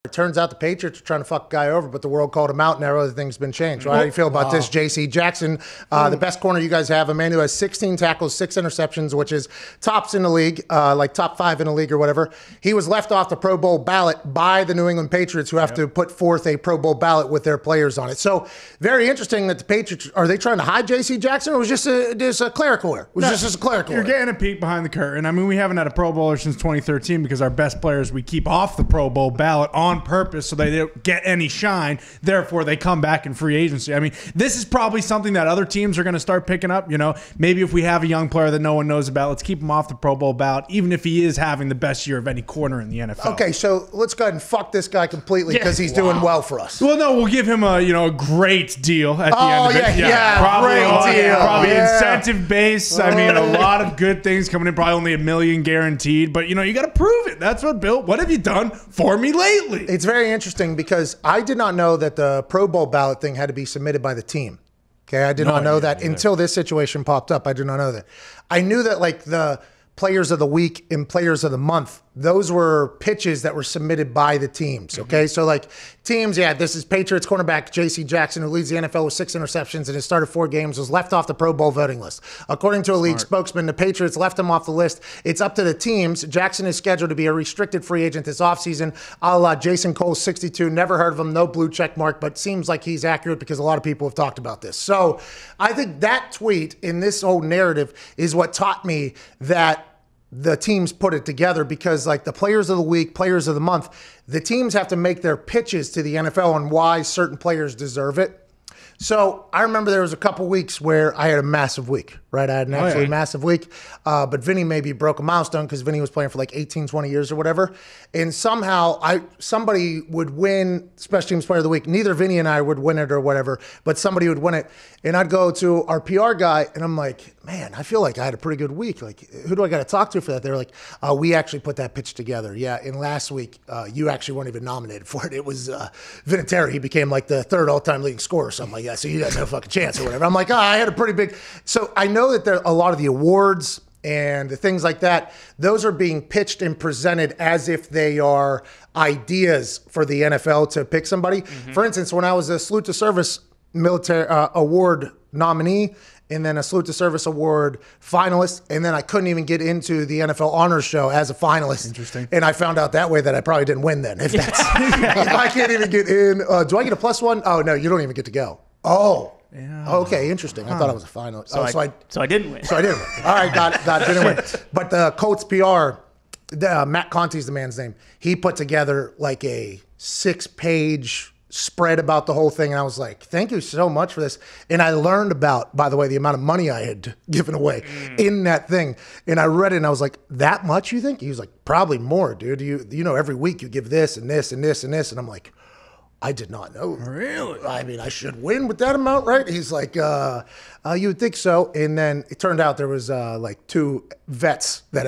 It turns out the Patriots are trying to fuck a guy over, but the world called him out, and now everything's been changed. How do you feel about this, J.C. Jackson? The best corner you guys have, a man who has 16 tackles, 6 interceptions, which is tops in the league, like top 5 in the league or whatever. He was left off the Pro Bowl ballot by the New England Patriots, who have to put forth a Pro Bowl ballot with their players on it. So very interesting that the Patriots, are they trying to hide J.C. Jackson, or was just a clerical error? Was just a clerical You're error? getting a peek behind the curtain. I mean, we haven't had a Pro Bowler since 2013 because our best players we keep off the Pro Bowl ballot on purpose so they don't get any shine. Therefore, they come back in free agency. I mean, this is probably something that other teams are going to start picking up. You know, maybe if we have a young player that no one knows about, let's keep him off the Pro Bowl ballot, even if he is having the best year of any corner in the NFL. Okay, so let's go ahead and fuck this guy completely because he's doing well for us. Well, no, we'll give him a great deal at the end of it. Probably incentive base. I mean, a lot of good things coming in. Probably only $1 million guaranteed. But you got to prove it. That's what, Bill. What have you done for me lately? It's very interesting because I did not know that the Pro Bowl ballot thing had to be submitted by the team. Okay, I did not know that until this situation popped up. I did not know that. I knew that like the players of the week and players of the month, those were pitches that were submitted by the teams, okay? So, like, teams, this is Patriots cornerback J.C. Jackson, who leads the NFL with 6 interceptions and has started 4 games, was left off the Pro Bowl voting list. According to a league spokesman, the Patriots left him off the list. It's up to the teams. Jackson is scheduled to be a restricted free agent this offseason, a la Jason Cole, 62. Never heard of him, no blue check mark, but seems like he's accurate because a lot of people have talked about this. So, I think that tweet in this whole narrative is what taught me that the teams put it together, because like the players of the week, players of the month, the teams have to make their pitches to the NFL on why certain players deserve it. So I remember there was a couple weeks where I had a massive week, right? I had an absolutely massive week. But Vinny maybe broke a milestone because Vinny was playing for like 18, 20 years or whatever. And somehow somebody would win Special Teams Player of the Week. Neither Vinny and I would win it or whatever, but somebody would win it. And I'd go to our PR guy and I'm like, man, I feel like I had a pretty good week. Like, who do I got to talk to for that? They're like, we actually put that pitch together. Yeah, and last week, you actually weren't even nominated for it. It was Vinatieri. He became like the 3rd all-time leading scorer or something like that. So you got no fucking chance or whatever. I'm like, I had a pretty big. So I know that there are a lot of the awards and the things like that, those are being pitched and presented as if they are ideas for the NFL to pick somebody. For instance, when I was a Salute to Service military award nominee, and then a Salute to Service Award finalist, and then I couldn't even get into the NFL Honors Show as a finalist. Interesting. And I found out that way that I probably didn't win then. If that's, if I can't even get in, do I get a +1? Oh, no, you don't even get to go. Oh. Yeah. Okay, interesting. I thought I was a finalist. So I didn't win. So I didn't win. All right, got it, didn't win. But the Colts PR, Matt Conti's the man's name. He put together like a 6-page spread about the whole thing, and I was like, thank you so much for this. And I learned about, by the way, the amount of money I had given away in that thing. And I read it and I was like, that much you think? He was like, probably more, dude. You know, every week you give this and this and this and this. And I'm like, I did not know. Really? I mean, I should win with that amount, right? He's like, you would think so. And then it turned out there was like 2 vets that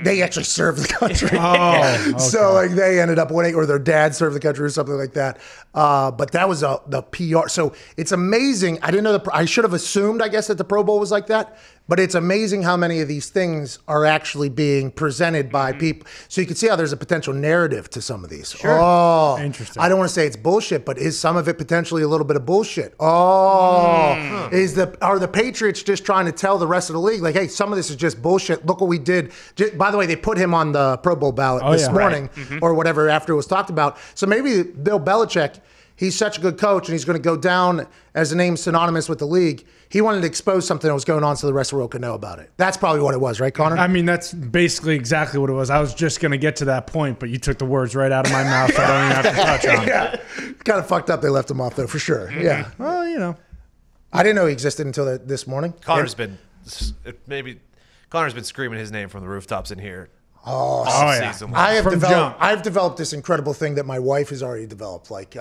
they actually served the country. Oh, okay. So like they ended up winning, or their dad served the country or something like that. But that was the PR. So it's amazing. I didn't know I should have assumed, I guess, that the Pro Bowl was like that. But it's amazing how many of these things are actually being presented by people. So you can see how there's a potential narrative to some of these. Sure. Oh, interesting. I don't want to say it's bullshit, but is some of it potentially a little bit of bullshit? Oh, are the Patriots just trying to tell the rest of the league, like, hey, some of this is just bullshit. Look what we did. By the way, they put him on the Pro Bowl ballot this morning or whatever after it was talked about. So maybe Bill Belichick, he's such a good coach and he's going to go down as a name synonymous with the league. He wanted to expose something that was going on so the rest of the world could know about it. That's probably what it was, right, Connor? I mean, that's basically exactly what it was. I was just going to get to that point, but you took the words right out of my mouth, so I don't even have to touch on it. Yeah. Kind of fucked up they left him off, though, for sure. Yeah. Well, you know. I didn't know he existed until this morning. Connor's been screaming his name from the rooftops in here. Oh yeah. I've developed this incredible thing that my wife has already developed. Like,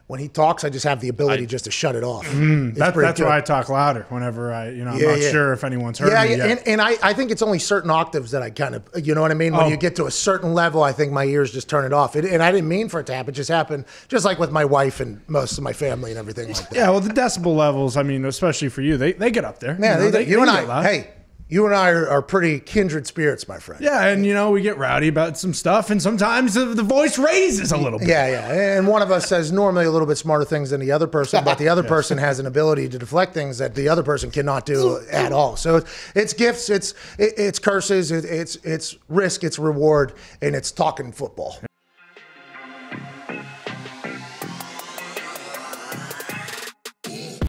when he talks, I just have the ability just to shut it off. That's why I talk louder whenever I'm not sure if anyone's heard me yet. And I think it's only certain octaves that I kind of, you know what I mean? When you get to a certain level, I think my ears just turn it off. And I didn't mean for it to happen. It just happened, just like with my wife and most of my family and everything like that. Yeah, well, the decibel levels, I mean, especially for you, they get up there. Yeah, you and I, hey, you and I are pretty kindred spirits, my friend. Yeah, and we get rowdy about some stuff, and sometimes the voice raises a little bit. Yeah. And one of us says normally a little bit smarter things than the other person, but the other person has an ability to deflect things that the other person cannot do at all. So it's gifts, it's curses, it's risk, it's reward, and it's talking football.